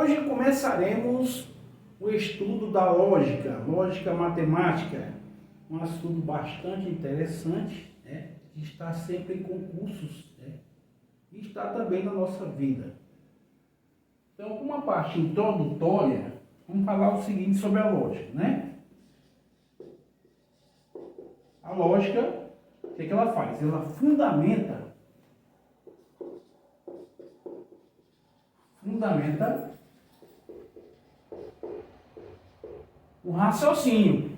Hoje começaremos o estudo da lógica matemática, um assunto bastante interessante, né? Que está sempre em concursos, né? E está também na nossa vida. Então, uma parte introdutória, vamos falar o seguinte sobre a lógica, né? A lógica, o que ela faz? Ela fundamenta o raciocínio.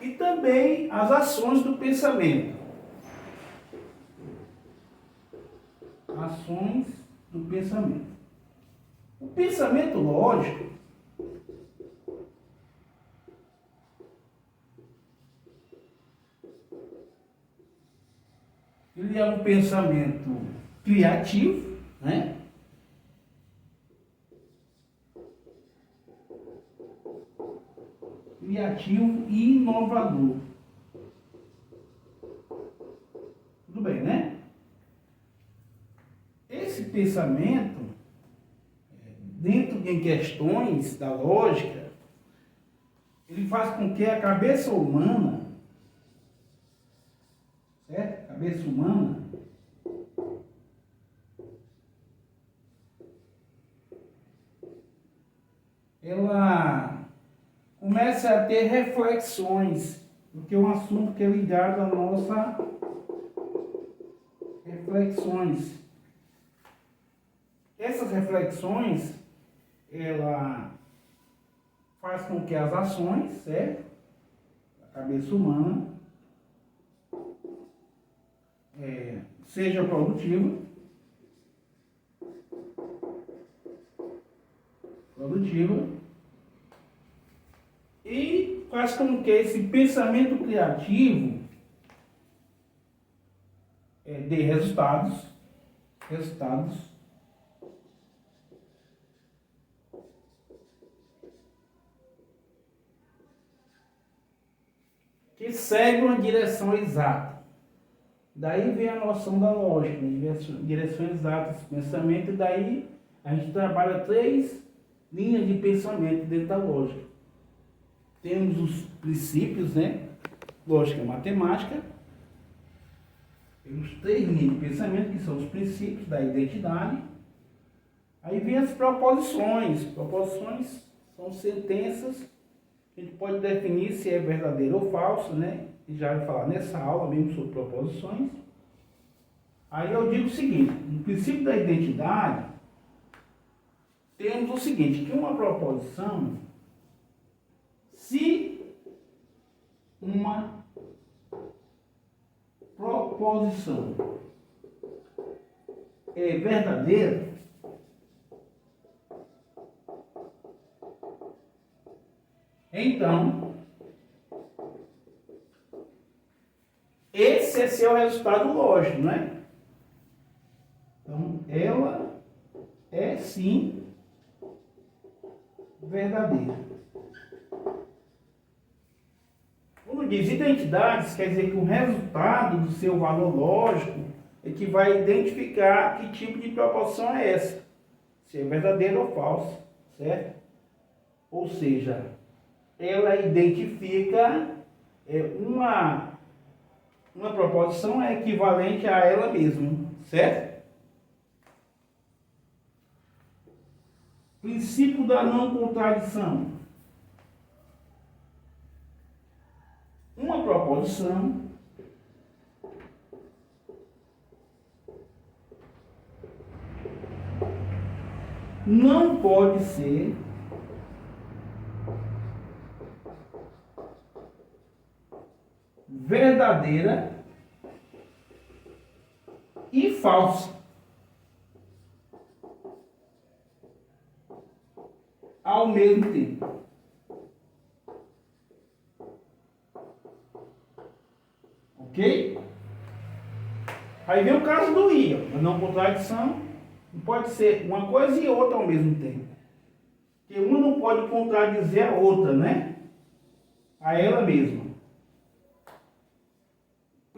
E também as ações do pensamento. Ações do pensamento. O pensamento lógico ele é um pensamento criativo, né? Criativo e inovador. Tudo bem, né? Esse pensamento, dentro de questões da lógica, ele faz com que a cabeça humana, certo? Cabeça humana, ela comece a ter reflexões, porque é um assunto que é ligado à nossa reflexões. Essas reflexões, ela faz com que as ações, certo? Da cabeça humana seja produtiva e faz com que esse pensamento criativo dê resultados que seguem uma direção exata. Daí vem a noção da lógica, né? Direção exata esse pensamento, e daí a gente trabalha 3 linhas de pensamento dentro da lógica. Temos os princípios, né? Lógica matemática. Temos 3 linhas de pensamento, que são os princípios da identidade. Aí vem as proposições. Proposições são sentenças que a gente pode definir se é verdadeiro ou falso, né? E já vai falar nessa aula mesmo sobre proposições. Aí eu digo o seguinte: no princípio da identidade, temos o seguinte, que uma proposição, se uma proposição é verdadeira, então esse é seu resultado lógico, né? Então, ela é sim verdadeira. Quando diz identidades, quer dizer que o resultado do seu valor lógico é que vai identificar que tipo de proposição é essa, se é verdadeira ou falsa, certo? Ou seja, ela identifica uma proposição é equivalente a ela mesma, certo? Princípio da não contradição. Uma proposição não pode ser verdadeira e falsa ao mesmo tempo. Ok? Aí vem o caso do I, a não contradição não pode ser uma coisa e outra ao mesmo tempo. Porque uma não pode contradizer a outra, né? A ela mesma.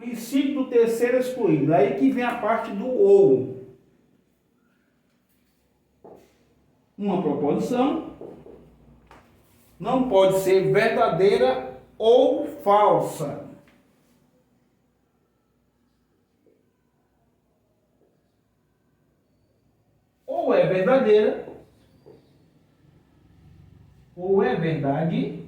Princípio do terceiro excluído. Aí que vem a parte do ou. Uma proposição não pode ser verdadeira ou falsa. Ou é verdadeira, ou é verdade,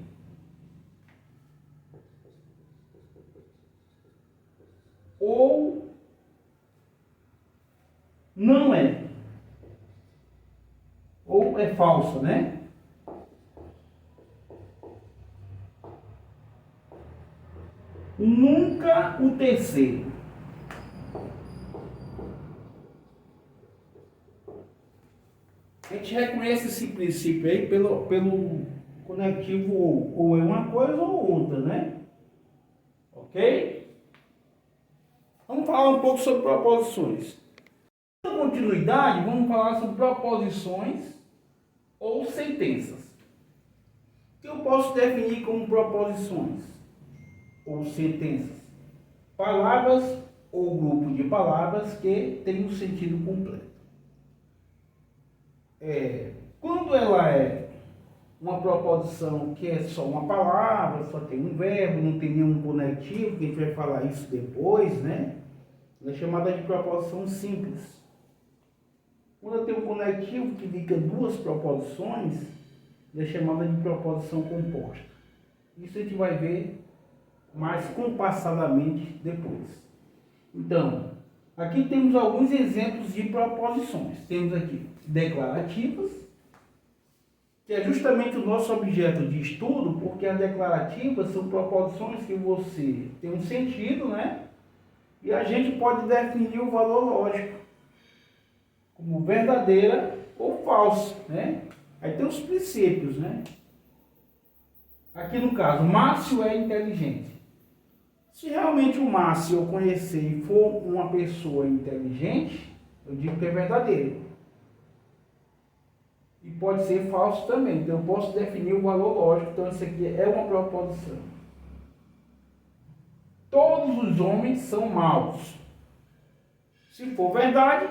ou não é. Ou é falsa, né? Nunca o terceiro. A gente reconhece esse princípio aí pelo conectivo ou. Ou é uma coisa ou outra, né? Ok? Vamos falar um pouco sobre proposições. Na continuidade, vamos falar sobre proposições ou sentenças. O que eu posso definir como proposições ou sentenças? Palavras ou grupo de palavras que têm um sentido completo. Quando ela é uma proposição que é só uma palavra, só tem um verbo, não tem nenhum conectivo, que a gente vai falar isso depois, né? Ela é chamada de proposição simples. Quando eu tenho um conectivo que liga duas proposições, ela é chamada de proposição composta. Isso a gente vai ver mais compassadamente depois. Então, aqui temos alguns exemplos de proposições. Temos aqui declarativas, que é justamente o nosso objeto de estudo, porque as declarativas são proposições que você tem um sentido, né? E a gente pode definir o valor lógico como verdadeira ou falsa, né? Aí tem os princípios, né? Aqui no caso, Márcio é inteligente. Se realmente o Márcio eu conhecer e for uma pessoa inteligente, eu digo que é verdadeiro. E pode ser falso também. Então eu posso definir o valor lógico. Então isso aqui é uma proposição. Todos os homens são maus. Se for verdade,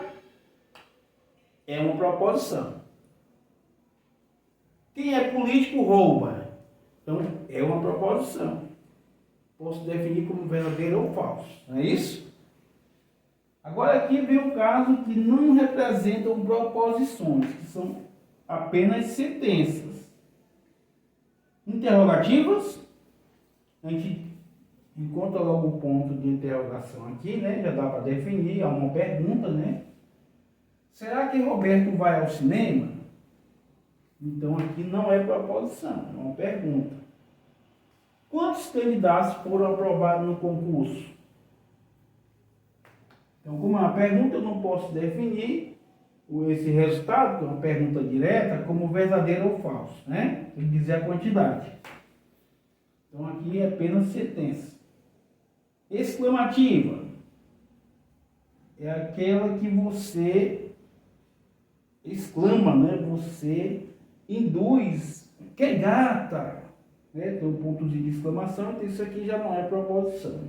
é uma proposição. Quem é político rouba. Então é uma proposição. Posso definir como verdadeiro ou falso. Não é isso? Agora aqui vem um caso que não representam proposições, que são apenas sentenças. Interrogativas, a gente encontra logo o ponto de interrogação aqui, né? Já dá para definir, é uma pergunta, né? Será que Roberto vai ao cinema? Então aqui não é proposição, é uma pergunta. Quantos candidatos foram aprovados no concurso? Então, como é uma pergunta, eu não posso definir esse resultado, que é uma pergunta direta, como verdadeiro ou falso, né? Tem que dizer a quantidade. Então, aqui é apenas sentença. Exclamativa é aquela que você exclama, né? Você induz, que gata, né? Tem um pontozinho de exclamação, então isso aqui já não é proposição.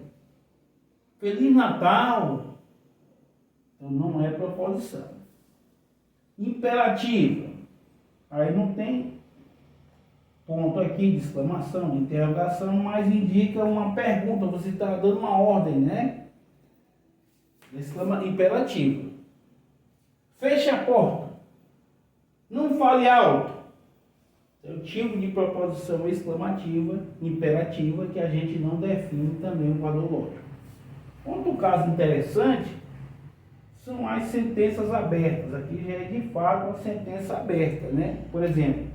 Feliz Natal, então não é proposição. Imperativa, aí não tem ponto aqui de exclamação, de interrogação, mas indica uma pergunta, você está dando uma ordem, né? Imperativa. Feche a porta. Não fale alto. É o tipo de proposição exclamativa, imperativa, que a gente não define também o valor lógico. Outro caso interessante são as sentenças abertas. Aqui já é de fato uma sentença aberta, né? Por exemplo,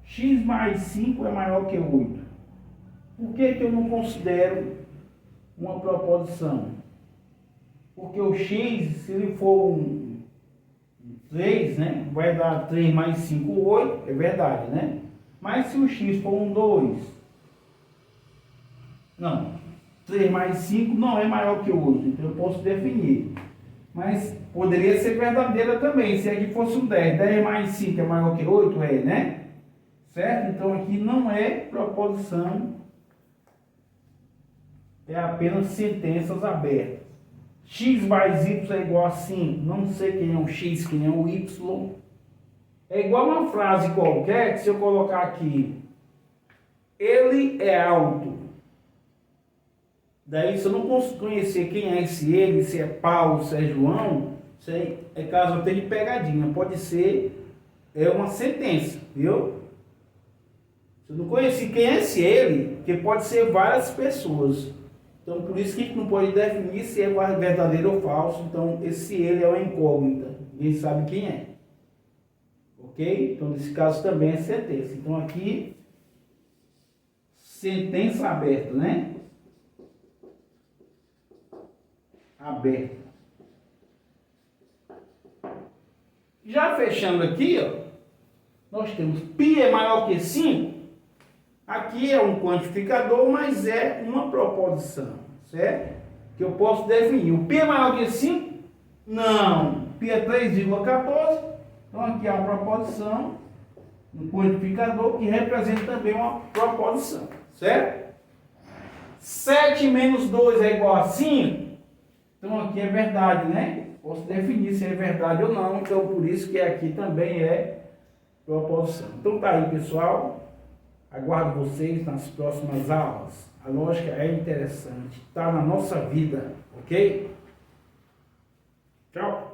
x mais 5 é maior que 8. Por que eu não considero uma proposição? Porque o x, se ele for um 3, né? Vai dar 3 mais 5, 8, é verdade, né? Mas se o x for um 2, não, 3 mais 5 não é maior que 8, então eu posso definir. Mas poderia ser verdadeira também, se aqui fosse um 10, 10 mais 5 é maior que 8, é, né? Certo? Então aqui não é proposição é apenas sentenças abertas. X mais Y é igual a 5. Não sei quem é o X, quem é o Y. É igual uma frase qualquer que se eu colocar aqui, ele é alto. Daí se eu não conhecer quem é esse ele, se é Paulo, se é João, isso aí é caso até de pegadinha. Pode ser uma sentença, viu? Se eu não conhecer quem é esse ele, porque pode ser várias pessoas. Então por isso que a gente não pode definir se é verdadeiro ou falso. Então esse ele é uma incógnita. Ninguém sabe quem é. Ok? Então nesse caso também é sentença. Então aqui, sentença aberta, né? Aberta. Já fechando aqui, ó, nós temos π é maior que 5. Aqui é um quantificador, mas é uma proposição, certo? Que eu posso definir. O π é maior que 5? Não. π é 3,14. Então aqui é uma proposição, um quantificador que representa também uma proposição, certo? 7 menos 2 é igual a 5. Então aqui é verdade, né? Posso definir se é verdade ou não. Então por isso que aqui também é proposição. Então tá aí, pessoal. Aguardo vocês nas próximas aulas. A lógica é interessante, está na nossa vida, ok? Tchau!